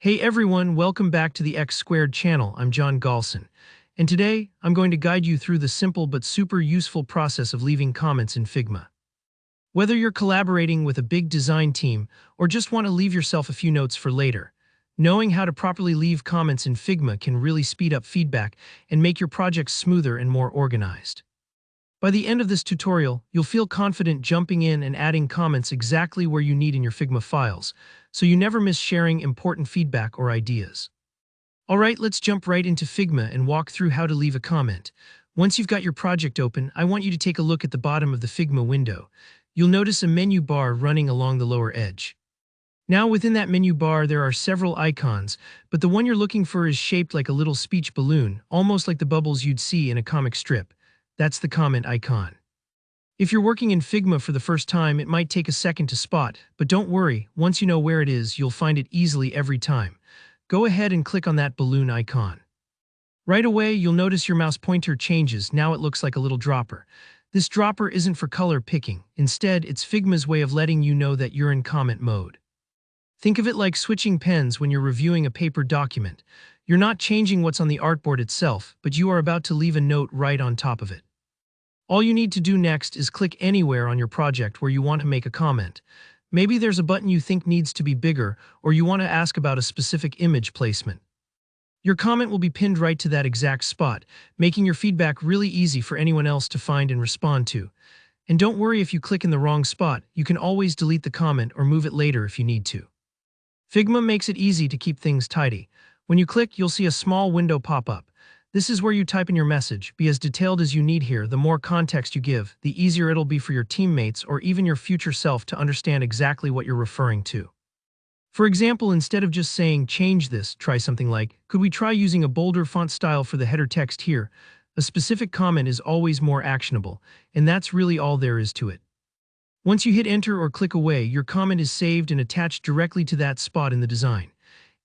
Hey everyone, welcome back to the X Squared channel. I'm John Galson, and today I'm going to guide you through the simple but super useful process of leaving comments in Figma. Whether you're collaborating with a big design team or just want to leave yourself a few notes for later, knowing how to properly leave comments in Figma can really speed up feedback and make your projects smoother and more organized. By the end of this tutorial, you'll feel confident jumping in and adding comments exactly where you need in your Figma files, so you never miss sharing important feedback or ideas. Alright, let's jump right into Figma and walk through how to leave a comment. Once you've got your project open, I want you to take a look at the bottom of the Figma window. You'll notice a menu bar running along the lower edge. Now within that menu bar there are several icons, but the one you're looking for is shaped like a little speech balloon, almost like the bubbles you'd see in a comic strip. That's the comment icon. If you're working in Figma for the first time, it might take a second to spot, but don't worry, once you know where it is, you'll find it easily every time. Go ahead and click on that balloon icon. Right away, you'll notice your mouse pointer changes. Now it looks like a little dropper. This dropper isn't for color picking. Instead, it's Figma's way of letting you know that you're in comment mode. Think of it like switching pens when you're reviewing a paper document. You're not changing what's on the artboard itself, but you are about to leave a note right on top of it. All you need to do next is click anywhere on your project where you want to make a comment. Maybe there's a button you think needs to be bigger, or you want to ask about a specific image placement. Your comment will be pinned right to that exact spot, making your feedback really easy for anyone else to find and respond to. And don't worry if you click in the wrong spot, you can always delete the comment or move it later if you need to. Figma makes it easy to keep things tidy. When you click, you'll see a small window pop up. This is where you type in your message. Be as detailed as you need here. The more context you give, the easier it'll be for your teammates or even your future self to understand exactly what you're referring to. For example, instead of just saying, "change this," try something like, "Could we try using a bolder font style for the header text here?" A specific comment is always more actionable, and that's really all there is to it. Once you hit enter or click away, your comment is saved and attached directly to that spot in the design.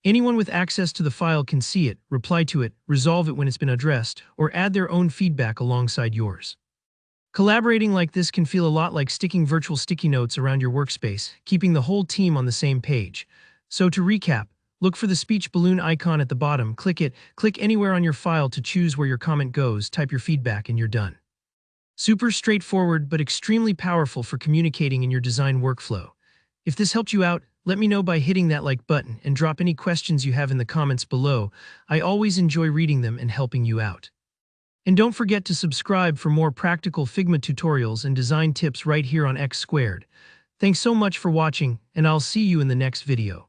Anyone with access to the file can see it, reply to it, resolve it when it's been addressed, or add their own feedback alongside yours. Collaborating like this can feel a lot like sticking virtual sticky notes around your workspace, keeping the whole team on the same page. So to recap, look for the speech balloon icon at the bottom, click it, click anywhere on your file to choose where your comment goes, type your feedback, and you're done. Super straightforward, but extremely powerful for communicating in your design workflow. If this helped you out, let me know by hitting that like button and drop any questions you have in the comments below. I always enjoy reading them and helping you out. And don't forget to subscribe for more practical Figma tutorials and design tips right here on X Squared. Thanks so much for watching, and I'll see you in the next video.